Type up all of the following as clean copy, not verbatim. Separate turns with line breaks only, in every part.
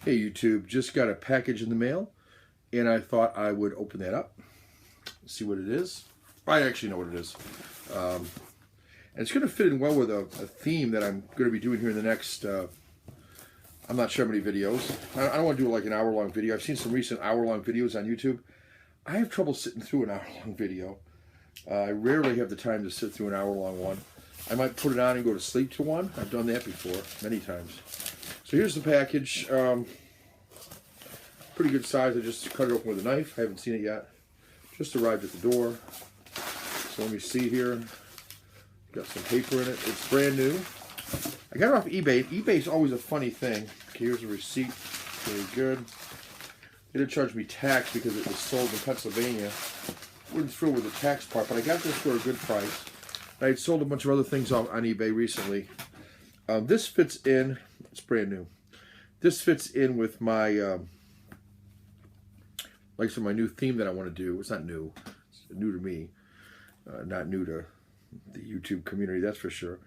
Hey YouTube, just got a package in the mail and I thought I would open that up, see what it is. I actually know what it is. And it's going to fit in well with a theme that I'm going to be doing here in the next, I'm not sure how many videos. I don't want to do like an hour-long video. I've seen some recent hour-long videos on YouTube. I have trouble sitting through an hour-long video. I rarely have the time to sit through an hour-long one. I might put it on and go to sleep to one. I've done that before, many times. So here's the package. Pretty good size. I just cut it open with a knife. I haven't seen it yet. Just arrived at the door. So let me see here. Got some paper in it. It's brand new. I got it off eBay. eBay's always a funny thing. Okay, here's a receipt. Very good. They didn't charge me tax because it was sold in Pennsylvania. Wasn't thrilled with the tax part, but I got this for a good price. I had sold a bunch of other things on eBay recently. This fits in. It's brand new. This fits in with my, like I said, my new theme that I want to do. It's not new. It's new to me. Not new to the YouTube community, that's for sure.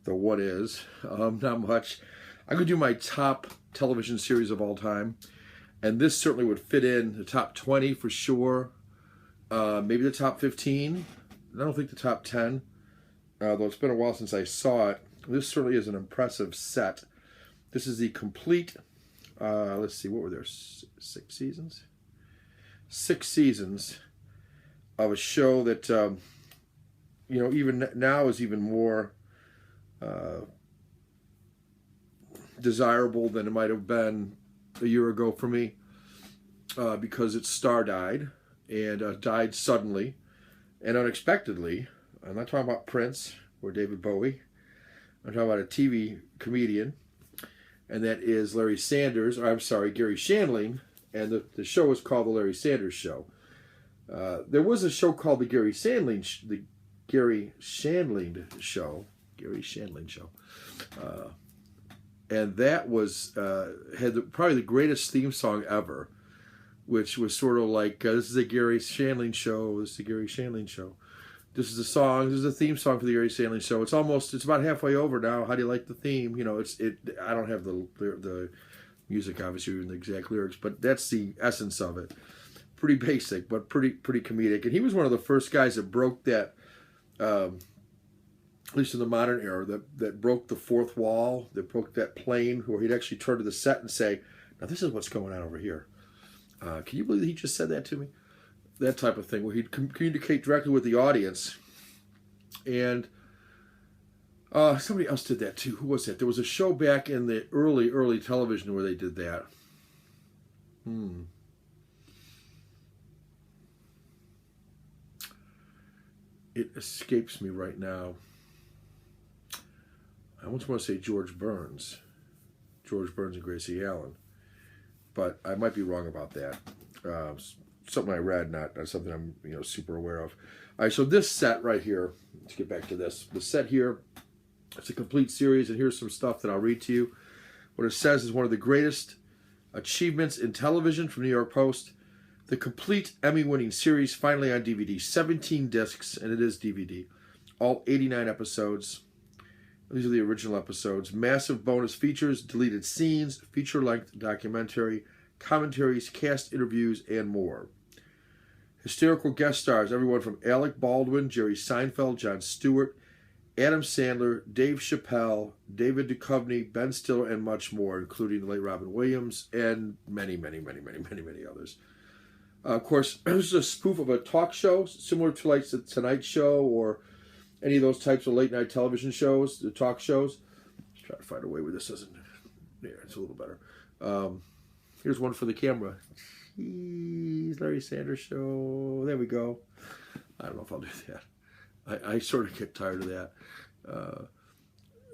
The what is. Not much. I'm going to do my top television series of all time. And this certainly would fit in the top 20 for sure. Maybe the top 15. I don't think the top 10. Though it's been a while since I saw it. This certainly is an impressive set. This is the complete, let's see, what were there, 6 seasons? 6 seasons of a show that, you know, even now is even more desirable than it might have been a year ago for me, because its star died, and died suddenly and unexpectedly. I'm not talking about Prince or David Bowie. I'm talking about a TV comedian, and that is Larry Sanders, or I'm sorry, Gary Shandling, and the show is called The Larry Sanders Show. There was a show called The Gary Shandling Show, and that was had probably the greatest theme song ever, which was sort of like, this is the Gary Shandling Show, this is the Gary Shandling Show. This is a song. This is a theme song for the Gary Shandling Show. It's about halfway over now. How do you like the theme? You know, I don't have the music, obviously, and the exact lyrics, but that's the essence of it. Pretty basic, but pretty comedic. And he was one of the first guys that broke that, at least in the modern era, that broke the fourth wall, that broke that plane, where he'd actually turn to the set and say, "Now this is what's going on over here." Can you believe that he just said that to me? That type of thing, where he'd communicate directly with the audience. And somebody else did that too. Who was that? There was a show back in the early television where they did that. It escapes me right now. I almost want to say George Burns and Gracie Allen, but I might be wrong about that. Something I read, not something I'm super aware of. All right, so this set right here, let's get back to this. The set here, it's a complete series, and here's some stuff that I'll read to you. What it says is one of the greatest achievements in television from New York Post. The complete Emmy-winning series finally on DVD. 17 discs, and it is DVD. All 89 episodes. These are the original episodes. Massive bonus features, deleted scenes, feature-length documentary, commentaries, cast interviews, and more. Hysterical guest stars, everyone from Alec Baldwin, Jerry Seinfeld, Jon Stewart, Adam Sandler, Dave Chappelle, David Duchovny, Ben Stiller, and much more, including the late Robin Williams and many others. Of course, this is a spoof of a talk show, similar to like the Tonight Show or any of those types of late-night television shows, the talk shows. Let's try to find a way where this doesn't... Yeah, it's a little better. Here's one for the camera. Jeez, Larry Sanders Show. There we go. I don't know if I'll do that. I sort of get tired of that.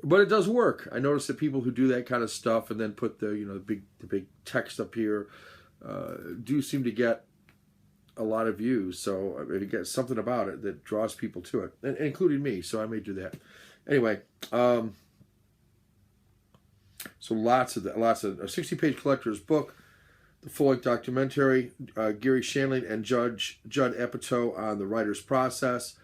But it does work. I notice that people who do that kind of stuff and then put the big text up here do seem to get a lot of views. So it gets something about it that draws people to it, and including me. So I may do that. Anyway, so lots of a 60-page collector's book. The full-length documentary, Gary Shandling and Judd Apatow on the writer's process.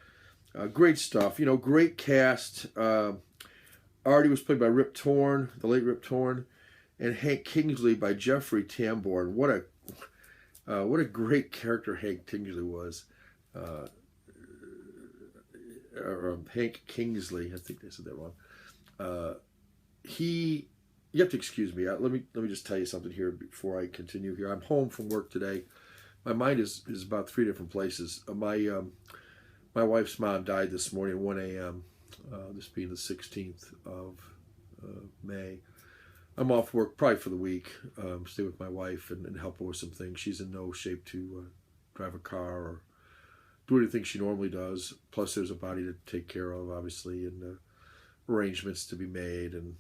Great stuff. Great cast. Artie was played by Rip Torn, the late Rip Torn. and Hank Kingsley by Jeffrey Tambor. What a great character Hank Kingsley was. Hank Kingsley, I think they said that wrong. You have to excuse me. Let me just tell you something here before I continue here. I'm home from work today. My mind is about 3 different places. My wife's mom died this morning at 1 a.m. This being the 16th of May. I'm off work probably for the week. Stay with my wife and help her with some things. She's in no shape to drive a car or do anything she normally does. Plus, there's a body to take care of, obviously, and arrangements to be made, and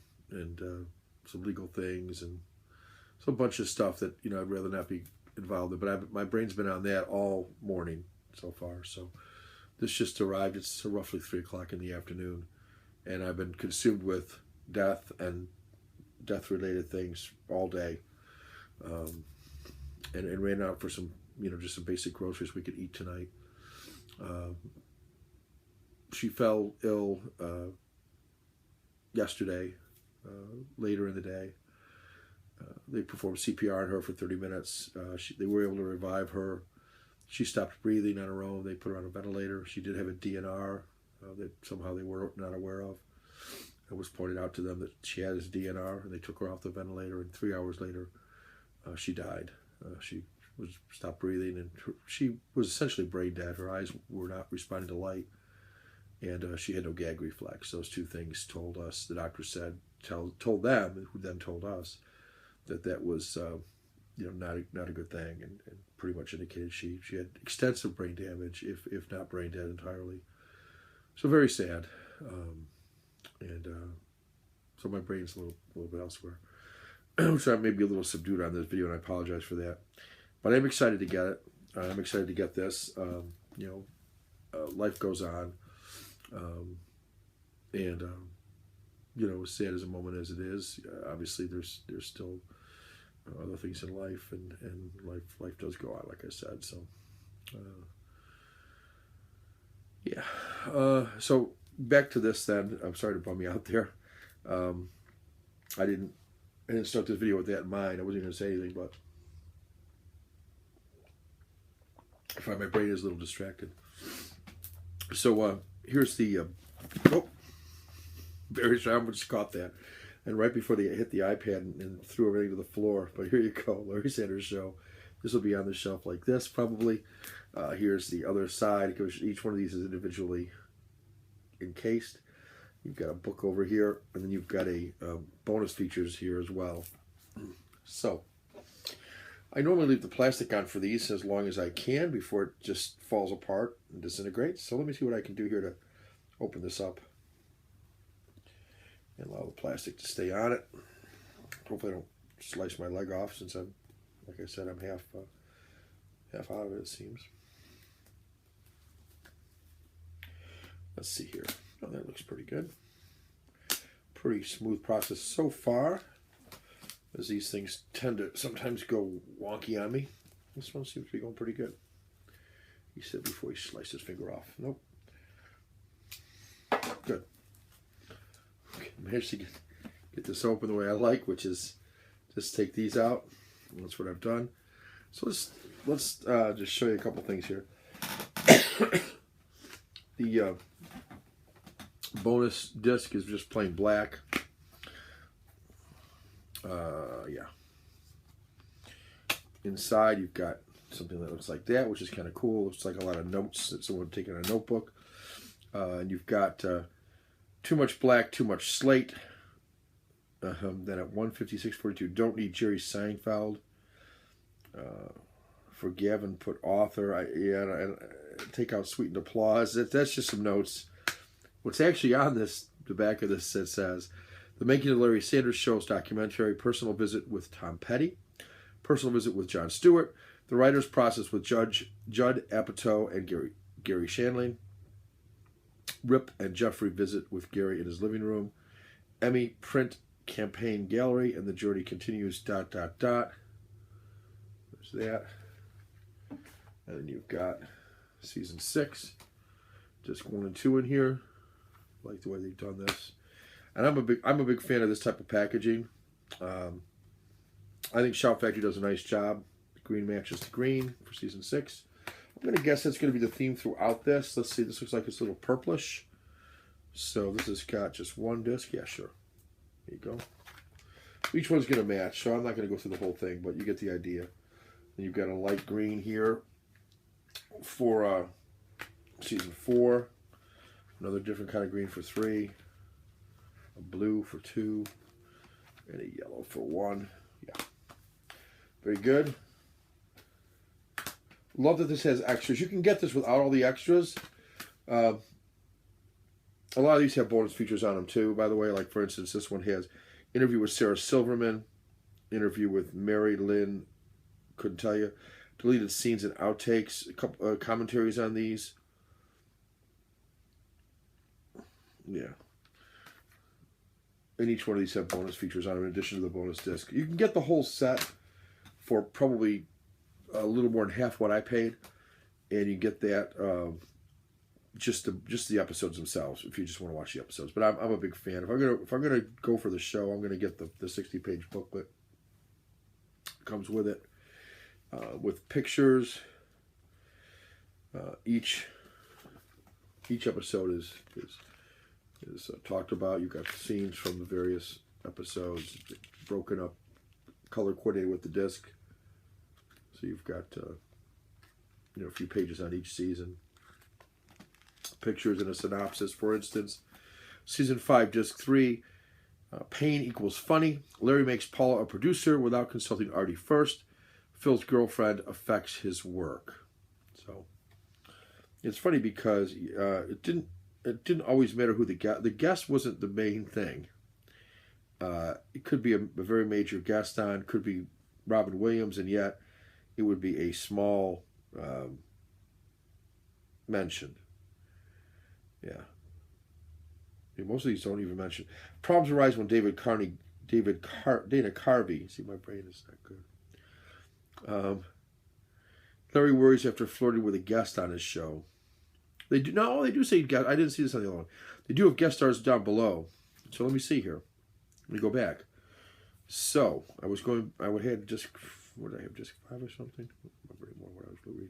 some legal things, and some bunch of stuff that I'd rather not be involved in. But my brain's been on that all morning so far. So this just arrived. It's roughly 3 o'clock in the afternoon, and I've been consumed with death and death-related things all day, and ran out for some just some basic groceries we could eat tonight. She fell ill yesterday, later in the day. They performed CPR on her for 30 minutes. They were able to revive her. She stopped breathing on her own. They put her on a ventilator. She did have a DNR that somehow they were not aware of. It was pointed out to them that she had this DNR, and they took her off the ventilator, and 3 hours later, she died. She stopped breathing, and she was essentially brain dead. Her eyes were not responding to light, and she had no gag reflex. Those two things told us, the doctor said, told them, who then told us, that was not a good thing, and pretty much indicated she had extensive brain damage, if not brain dead entirely. So very sad, so my brain's a little bit elsewhere. So I may be a little subdued on this video, and I apologize for that. But I'm excited to get it. I'm excited to get this. Life goes on, and as sad as a moment as it is, obviously there's still other things in life, and life does go on, like I said. So, so back to this then. I'm sorry to bum you out there. I didn't start this video with that in mind. I wasn't going to say anything, but I find my brain is a little distracted. So here's the very sorry, I just caught that, and right before they hit the iPad and threw everything to the floor. But here you go, Larry Sanders Show. This will be on the shelf like this probably. Here's the other side, because each one of these is individually encased. You've got a book over here, and then you've got a bonus features here as well. So I normally leave the plastic on for these as long as I can before it just falls apart and disintegrates. So let me see what I can do here to open this up and allow the plastic to stay on it. Hopefully I don't slice my leg off, since I'm, like I said, I'm half out of it seems. Let's see here. Oh, that looks pretty good. Pretty smooth process so far, as these things tend to sometimes go wonky on me. This one seems to be going pretty good. He said before he sliced his finger off. Nope. Good. Okay, managed to get this open the way I like, which is just take these out. And that's what I've done. So let's just show you a couple things here. The bonus disc is just plain black. Yeah. Inside you've got something that looks like that, which is kind of cool. Looks like a lot of notes that someone would take in a notebook. And you've got too much black, too much slate. Then at 156.42, don't need Jerry Seinfeld. For Gavin, put author. And take out sweetened applause. That's just some notes. What's actually on the back of this, it says, The Making of Larry Sanders Show's documentary, personal visit with Tom Petty, personal visit with Jon Stewart, the writer's process with Judd Apatow and Gary Shandling, Rip and Jeffrey visit with Gary in his living room, Emmy print campaign gallery, and the journey continues, ... There's that. And then you've got season 6, disc 1 and 2 in here. I like the way they've done this. And I'm a big fan of this type of packaging. I think Shout Factory does a nice job. Green matches to green for season 6. I'm going to guess that's going to be the theme throughout this. Let's see. This looks like it's a little purplish. So this has got just one disc. Yeah, sure. There you go. Each one's going to match, so I'm not going to go through the whole thing, but you get the idea. And you've got a light green here for season 4. Another different kind of green for 3. A blue for 2. And a yellow for 1. Yeah. Very good. Love that this has extras. You can get this without all the extras. A lot of these have bonus features on them too, by the way. Like, for instance, this one has interview with Sarah Silverman, interview with Mary Lynn, couldn't tell you, deleted scenes and outtakes, a couple commentaries on these. Yeah. And each one of these have bonus features on them in addition to the bonus disc. You can get the whole set for probably a little more than half what I paid, and you get that just the episodes themselves if you just want to watch the episodes. But I'm a big fan. If I'm gonna go for the show, I'm gonna get the 60-page booklet. Comes with it with pictures. Each episode is talked about. You've got the scenes from the various episodes broken up, color coordinated with the disc. So you've got a few pages on each season. Pictures and a synopsis. For instance, season 5, disc 3, pain equals funny. Larry makes Paula a producer without consulting Artie first. Phil's girlfriend affects his work. So it's funny because it didn't always matter who the guest wasn't the main thing. It could be a very major guest on, could be Robin Williams, and yet it would be a small mention. Yeah. Most of these don't even mention. Problems arise when Dana Carvey. See, my brain is not good. Larry worries after flirting with a guest on his show. They do say guest. I didn't see this on the other one. They do have guest stars down below. So let me see here. Let me go back. So I would have disc. What did I have? Disc 5 or something? I don't remember anymore what I was reading.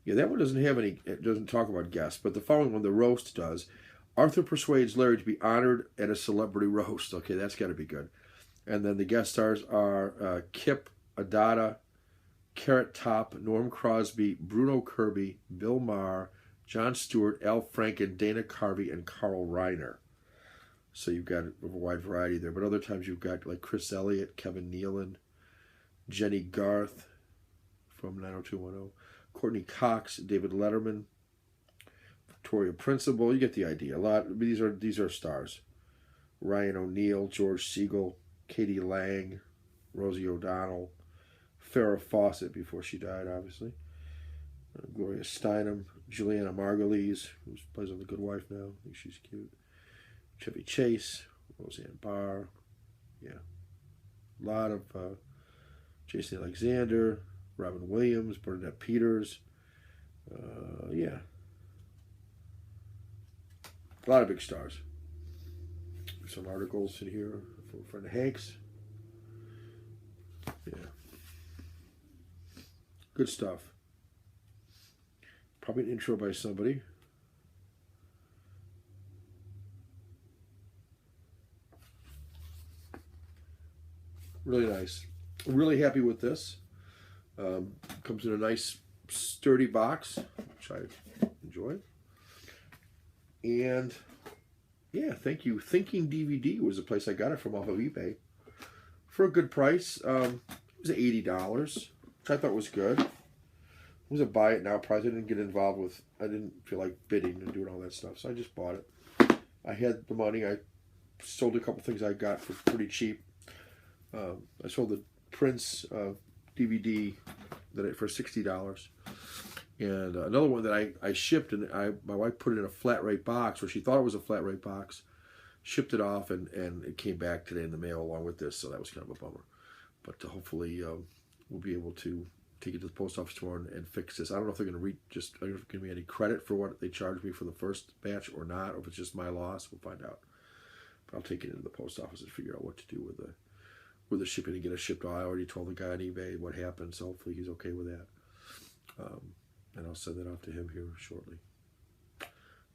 Yeah, that one doesn't have any. It doesn't talk about guests, but the following one, the roast, does. Arthur persuades Larry to be honored at a celebrity roast. Okay, that's got to be good. And then the guest stars are Kip Adada, Carrot Top, Norm Crosby, Bruno Kirby, Bill Maher, Jon Stewart, Al Franken, Dana Carvey, and Carl Reiner. So you've got a wide variety there. But other times you've got like Chris Elliott, Kevin Nealon, Jenny Garth from 90210, Courtney Cox, David Letterman, Victoria Principal. You get the idea. A lot. These are stars. Ryan O'Neal, George Siegel, Katie Lang, Rosie O'Donnell, Farrah Fawcett before she died, obviously. Gloria Steinem, Juliana Margulies, who plays on The Good Wife now. I think she's cute. Chevy Chase, Roseanne Barr. Yeah. A lot of Jason Alexander, Robin Williams, Bernadette Peters. Yeah. A lot of big stars. Some articles in here from friend Hanks. Yeah. Good stuff. Probably an intro by somebody. Really nice. I'm really happy with this. Comes in a nice sturdy box, which I enjoy. And yeah, thank you. Thinking DVD was the place I got it from off of eBay for a good price. It was $80, which I thought was good. It was a buy it now price. I didn't get involved with. I didn't feel like bidding and doing all that stuff, so I just bought it. I had the money. I sold a couple things I got for pretty cheap. I sold the Prince DVD for $60, and another one that I shipped, and my wife put it in a flat rate box, or she thought it was a flat rate box, shipped it off, and it came back today in the mail along with this, so that was kind of a bummer. But hopefully we'll be able to take it to the post office tomorrow and fix this. I don't know if they're going to give me any credit for what they charged me for the first batch or not, or if it's just my loss. We'll find out. I'll take it into the post office and figure out what to do with the shipping and get it shipped. I already told the guy on eBay what happened, so hopefully he's okay with that. And I'll send that off to him here shortly. All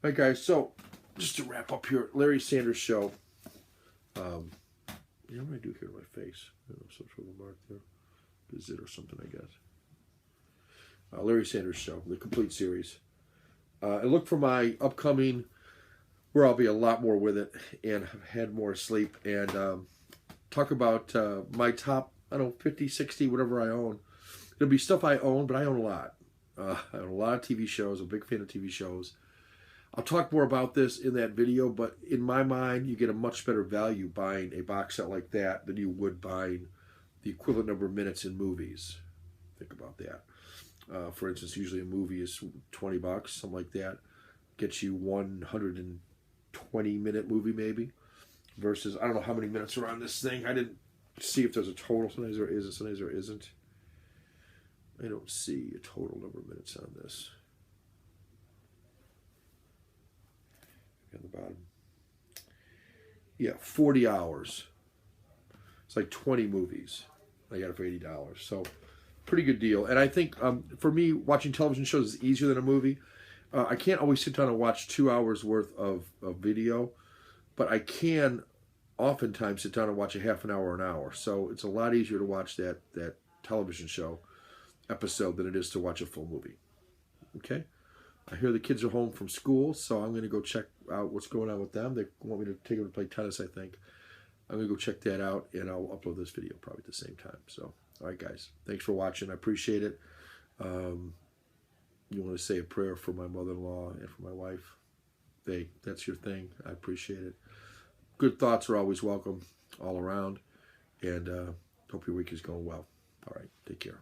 right, guys. So just to wrap up here, Larry Sanders Show. You know what I do here to my face? I don't know, some sort of mark there. Visit or something, I guess. Larry Sanders Show, the complete series. And look for my upcoming, where I'll be a lot more with it and have had more sleep, and talk about my top, I don't know, 50, 60, whatever I own. It'll be stuff I own, but I own a lot. I own a lot of TV shows. I'm a big fan of TV shows. I'll talk more about this in that video, but in my mind, you get a much better value buying a box set like that than you would buying the equivalent number of minutes in movies. Think about that. For instance, usually a movie is $20, something like that. Gets you 120-minute movie maybe. Versus, I don't know how many minutes are on this thing. I didn't see if there's a total. Sometimes there is, sometimes there isn't. I don't see a total number of minutes on this. On the bottom. Yeah, 40 hours. It's like 20 movies. I got it for $80. So, pretty good deal. And I think, for me, watching television shows is easier than a movie. I can't always sit down and watch 2 hours worth of video, but I can oftentimes sit down and watch a half an hour or an hour. So it's a lot easier to watch that television show episode than it is to watch a full movie. Okay? I hear the kids are home from school, so I'm going to go check out what's going on with them. They want me to take them to play tennis, I think. I'm going to go check that out, and I'll upload this video probably at the same time. So, all right, guys. Thanks for watching. I appreciate it. You want to say a prayer for my mother-in-law and for my wife? That's your thing. I appreciate it. Good thoughts are always welcome all around, and hope your week is going well. All right. Take care.